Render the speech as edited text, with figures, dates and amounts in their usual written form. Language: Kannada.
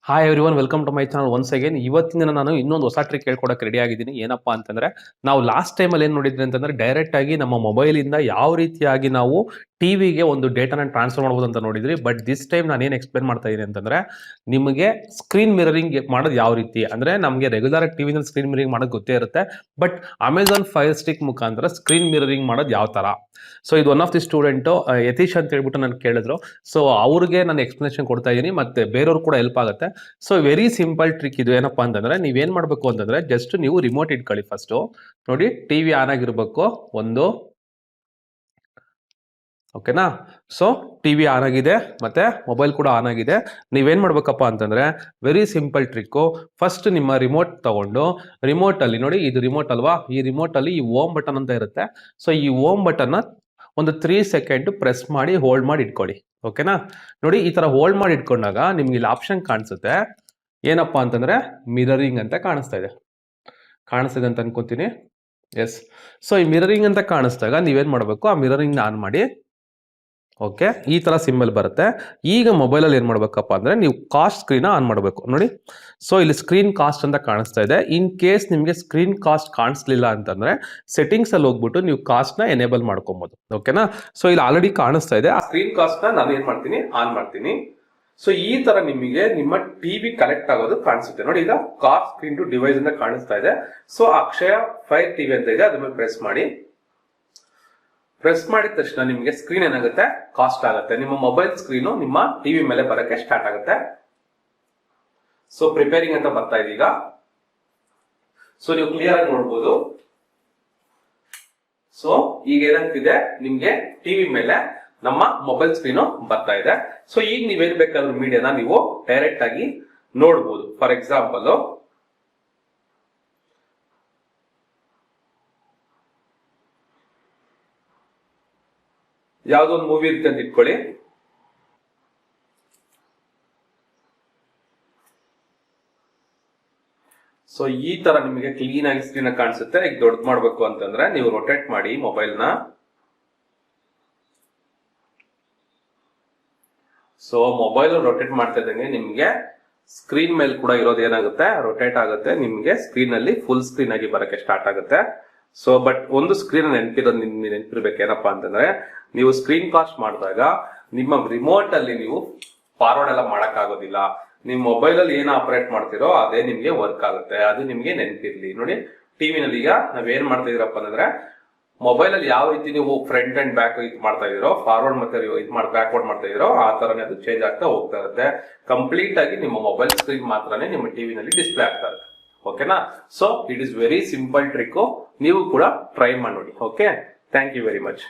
Hi everyone, welcome to my channel once again. ಇವತ್ತಿನ ದಿನ ನಾನು ಇನ್ನೊಂದು ಹೊಸ ಟ್ರಿಕ್ ಹೇಳ್ಕೊಡಕ್ಕೆ ರೆಡಿ ಆಗಿದ್ದೀನಿ. ಏನಪ್ಪಾ ಅಂತಂದ್ರೆ, ನಾವು ಲಾಸ್ಟ್ ಟೈಮಲ್ಲಿ ಏನು ನೋಡಿದ್ವಿ ಅಂತಂದ್ರೆ, ಡೈರೆಕ್ಟ್ ಆಗಿ ನಮ್ಮ ಮೊಬೈಲಿಂದ ಯಾವ ರೀತಿಯಾಗಿ ನಾವು ಟಿವಿಗೆ ಒಂದು ಡೇಟಾನ ಟ್ರಾನ್ಸ್ಫರ್ ಮಾಡ್ಬೋದು ಅಂತ ನೋಡಿದ್ರಿ. ಬಟ್ ದಿಸ್ ಟೈಮ್ ನಾನು ಏನು ಎಕ್ಸ್ಪ್ಲೇನ್ ಮಾಡ್ತಾ ಇದ್ದೀನಿ ಅಂತಂದ್ರೆ, ನಿಮಗೆ ಸ್ಕ್ರೀನ್ ಮಿರರಿಂಗ್ ಮಾಡೋದು ಯಾವ ರೀತಿ ಅಂದ್ರೆ, ನಮಗೆ ರೆಗ್ಯುಲರ್ ಟಿವಿನಲ್ಲಿ ಸ್ಕ್ರೀನ್ ಮಿರರಿಂಗ್ ಮಾಡೋದು ಗೊತ್ತೇ ಇರುತ್ತೆ. ಬಟ್ ಅಮೆಝಾನ್ ಫೈರ್ ಸ್ಟಿಕ್ ಮುಖಾಂತರ ಸ್ಕ್ರೀನ್ ಮಿರರಿಂಗ್ ಮಾಡೋದು ಯಾವ ತರ. ಸೊ ಇದು one of the student Yatish ಅಂತ ಹೇಳ್ಬಿಟ್ಟು ನಾನು ಕೇಳಿದ್ರು. ಸೊ ಅವ್ರಿಗೆ ನಾನು ಎಕ್ಸ್ಪ್ಲನೇಷನ್ ಕೊಡ್ತಾ ಇದ್ದೀನಿ, ಮತ್ತೆ ಬೇರೆಯವ್ರು ಕೂಡ ಹೆಲ್ಪ್ ಆಗುತ್ತೆ. ಸೊ ವೆರಿ ಸಿಂಪಲ್ ಟ್ರಿಕ್ ಇದು. ಏನಪ್ಪಾ ಅಂತಂದ್ರೆ, ನೀವೇನ್ ಮಾಡ್ಬೇಕು ಅಂತಂದ್ರೆ, ಜಸ್ಟ್ ನೀವು ರಿಮೋಟ್ ಇಟ್ಕೊಳ್ಳಿ. ಫಸ್ಟ್ ನೋಡಿ, ಟಿವಿ ಆನ್ ಆಗಿರ್ಬೇಕು ಒಂದು, ಓಕೆನಾ. ಸೊ ಟಿವಿ ಆನ್ ಆಗಿದೆ, ಮತ್ತೆ ಮೊಬೈಲ್ ಕೂಡ ಆನ್ ಆಗಿದೆ. ನೀವೇನ್ ಮಾಡ್ಬೇಕಪ್ಪ ಅಂತಂದ್ರೆ, ವೆರಿ ಸಿಂಪಲ್ ಟ್ರಿಕ್ಕು. ಫಸ್ಟ್ ನಿಮ್ಮ ರಿಮೋಟ್ ತಗೊಂಡು, ರಿಮೋಟ್ ಅಲ್ಲಿ ನೋಡಿ, ಇದು ರಿಮೋಟ್ ಅಲ್ವಾ, ಈ ರಿಮೋಟ್ ಅಲ್ಲಿ ಈ ಓಮ್ ಬಟನ್ ಅಂತ ಇರುತ್ತೆ. ಸೊ ಈ ಓಮ್ ಬಟನ್ ಒಂದು 3 ಸೆಕೆಂಡ್ ಪ್ರೆಸ್ ಮಾಡಿ ಹೋಲ್ಡ್ ಮಾಡಿ ಇಟ್ಕೊಳ್ಳಿ. ಓಕೆನಾ. ನೋಡಿ, ಈ ತರ ಹೋಲ್ಡ್ ಮಾಡಿ ಇಟ್ಕೊಂಡಾಗ ನಿಮ್ಗೆ ಇಲ್ಲಿ ಆಪ್ಷನ್ ಕಾಣಿಸುತ್ತೆ. ಏನಪ್ಪಾ ಅಂತಂದ್ರೆ, ಮಿರರಿಂಗ್ ಅಂತ ಕಾಣಿಸ್ತಿದೆ ಅಂತ ಅನ್ಕೋತೀನಿ. ಎಸ್. ಸೊ ಈ ಮಿರರಿಂಗ್ ಅಂತ ಕಾಣಿಸ್ದಾಗ ನೀವೇನ್ ಮಾಡ್ಬೇಕು, ಆ ಮಿರರಿಂಗ್ ಆನ್ ಮಾಡಿ. ಓಕೆ, ಈ ತರ ಸಿಂಬಲ್ ಬರುತ್ತೆ. ಈಗ ಮೊಬೈಲಲ್ಲಿ ಏನ್ ಮಾಡ್ಬೇಕಪ್ಪ ಅಂದ್ರೆ, ನೀವು ಕಾಸ್ಟ್ ಸ್ಕ್ರೀನ್ ಆನ್ ಮಾಡಬೇಕು. ನೋಡಿ, ಸೊ ಇಲ್ಲಿ ಸ್ಕ್ರೀನ್ ಕಾಸ್ಟ್ ಅಂತ ಕಾಣಿಸ್ತಾ ಇದೆ. ಇನ್ ಕೇಸ್ ನಿಮಗೆ ಸ್ಕ್ರೀನ್ ಕಾಸ್ಟ್ ಕಾಣಿಸ್ಲಿಲ್ಲ ಅಂತಂದ್ರೆ, ಸೆಟ್ಟಿಂಗ್ಸ್ ಅಲ್ಲಿ ಹೋಗ್ಬಿಟ್ಟು ನೀವು ಕಾಸ್ಟ್ ನ ಎನೇಬಲ್ ಮಾಡ್ಕೊಬಹುದು. ಓಕೆನಾ. ಸೊ ಇಲ್ಲಿ ಆಲ್ರೆಡಿ ಕಾಣಿಸ್ತಾ ಇದೆ. ಆ ಸ್ಕ್ರೀನ್ ಕಾಸ್ಟ್ ನ ನಾನು ಏನ್ ಮಾಡ್ತೀನಿ, ಆನ್ ಮಾಡ್ತೀನಿ. ಸೊ ಈ ತರ ನಿಮಗೆ ನಿಮ್ಮ ಟಿವಿ ಕನೆಕ್ಟ್ ಆಗೋದು ಕಾಣಿಸುತ್ತೆ. ನೋಡಿ, ಈಗ ಕಾಸ್ಟ್ ಸ್ಕ್ರೀನ್ ಟು ಡಿವೈಸ್ ಅಂತ ಕಾಣಿಸ್ತಾ ಇದೆ. ಸೊ ಅಕ್ಷಯ ಫೈರ್ ಟಿವಿ ಅಂತ ಇದೆ, ಅದ್ರ ಮೇಲೆ ಪ್ರೆಸ್ ಮಾಡಿ. ಪ್ರೆಸ್ ಮಾಡಿದ ತಕ್ಷಣ ನಿಮಗೆ ಸ್ಕ್ರೀನ್ ಏನಾಗುತ್ತೆ, ಕಾಸ್ಟ್ ಆಗುತ್ತೆ. ನಿಮ್ಮ ಮೊಬೈಲ್ ಸ್ಕ್ರೀನು ನಿಮ್ಮ ಟಿವಿ ಮೇಲೆ ಬರಕ್ಕೆ ಸ್ಟಾರ್ಟ್ ಆಗುತ್ತೆ. ಸೊ ಪ್ರಿಪೇರಿಂಗ್ ಅಂತ ಬರ್ತಾ ಇದೆ ಈಗ. ಸೊ ನೀವು ಕ್ಲಿಯರ್ ಆಗಿ ನೋಡ್ಬೋದು. ಸೊ ಈಗ ಏನಾಗ್ತಿದೆ, ನಿಮ್ಗೆ ಟಿವಿ ಮೇಲೆ ನಮ್ಮ ಮೊಬೈಲ್ ಸ್ಕ್ರೀನು ಬರ್ತಾ ಇದೆ. ಸೊ ಈಗ ನೀವೇನ್ ಬೇಕಾದ್ರೂ ಮೀಡಿಯಾನ ನೀವು ಡೈರೆಕ್ಟ್ ಆಗಿ ನೋಡ್ಬೋದು. ಫಾರ್ ಎಕ್ಸಾಂಪಲ್, ಯಾವ್ದೋ ಒಂದು ಮೂವಿ ಇರುತ್ತೆ ಅಂತ ಇಟ್ಕೊಳ್ಳಿ. ಸೊ ಈ ತರ ನಿಮಗೆ ಕ್ಲೀನ್ ಆಗಿ ಸ್ಕ್ರೀನ್ ಕಾಣಿಸುತ್ತೆ. ಈಗ ದೊಡ್ಡ ಮಾಡ್ಬೇಕು ಅಂತಂದ್ರೆ ನೀವು ರೊಟೇಟ್ ಮಾಡಿ ಮೊಬೈಲ್ ನ. ಸೊ ಮೊಬೈಲ್ ರೊಟೇಟ್ ಮಾಡ್ತಾ ಇದ್ದಂಗೆ ನಿಮ್ಗೆ ಸ್ಕ್ರೀನ್ ಮೇಲೆ ಕೂಡ ಇರೋದು ಏನಾಗುತ್ತೆ, ರೊಟೇಟ್ ಆಗುತ್ತೆ. ನಿಮ್ಗೆ ಸ್ಕ್ರೀನ್ ಅಲ್ಲಿ ಫುಲ್ ಸ್ಕ್ರೀನ್ ಆಗಿ ಬರಕ್ಕೆ ಸ್ಟಾರ್ಟ್ ಆಗುತ್ತೆ. ಸೊ ಬಟ್ ಒಂದು ಸ್ಕ್ರೀನ್ ನೆನಪಿರ್ಬೇಕು. ಏನಪ್ಪಾ ಅಂತಂದ್ರೆ, ನೀವು ಸ್ಕ್ರೀನ್ ಕಾಸ್ಟ್ ಮಾಡಿದಾಗ ನಿಮ್ಮ ರಿಮೋಟ್ ಅಲ್ಲಿ ನೀವು ಫಾರ್ವರ್ಡ್ ಎಲ್ಲ ಮಾಡಕ್ ಆಗೋದಿಲ್ಲ. ನೀವು ಮೊಬೈಲ್ ಅಲ್ಲಿ ಏನ್ ಆಪರೇಟ್ ಮಾಡ್ತಿರೋ ಅದೇ ನಿಮ್ಗೆ ವರ್ಕ್ ಆಗುತ್ತೆ. ಅದು ನಿಮ್ಗೆ ನೆನಪಿರ್ಲಿ. ನೋಡಿ, ಟಿವಿನಲ್ಲಿ ಈಗ ನಾವೇನ್ ಮಾಡ್ತಾ ಇದೀರಪ್ಪ ಅಂದ್ರೆ, ಮೊಬೈಲ್ ಅಲ್ಲಿ ಯಾವ ರೀತಿ ನೀವು ಫ್ರಂಟ್ ಅಂಡ್ ಬ್ಯಾಕ್ ಇದು ಮಾಡ್ತಾ ಇದೀರೋ, ಫಾರ್ವರ್ಡ್ ಮತ್ತೆ ಬ್ಯಾಕ್ವರ್ಡ್ ಮಾಡ್ತಾ ಇದೀರೋ, ಆ ತರನೇ ಅದು ಚೇಂಜ್ ಆಗ್ತಾ ಹೋಗ್ತಾ ಇರುತ್ತೆ. ಕಂಪ್ಲೀಟ್ ಆಗಿ ನಿಮ್ಮ ಮೊಬೈಲ್ ಸ್ಕ್ರೀನ್ ಮಾತ್ರನೇ ನಿಮ್ಮ ಟಿವಿನಲ್ಲಿ ಡಿಸ್ಪ್ಲೇ ಆಗ್ತಾ ಇರುತ್ತೆ. ಓಕೆನಾ. So it is very simple trick. ನೀವು ಕೂಡ ಟ್ರೈ ಮಾಡಿ ನೋಡಿ. Okay, thank you very much.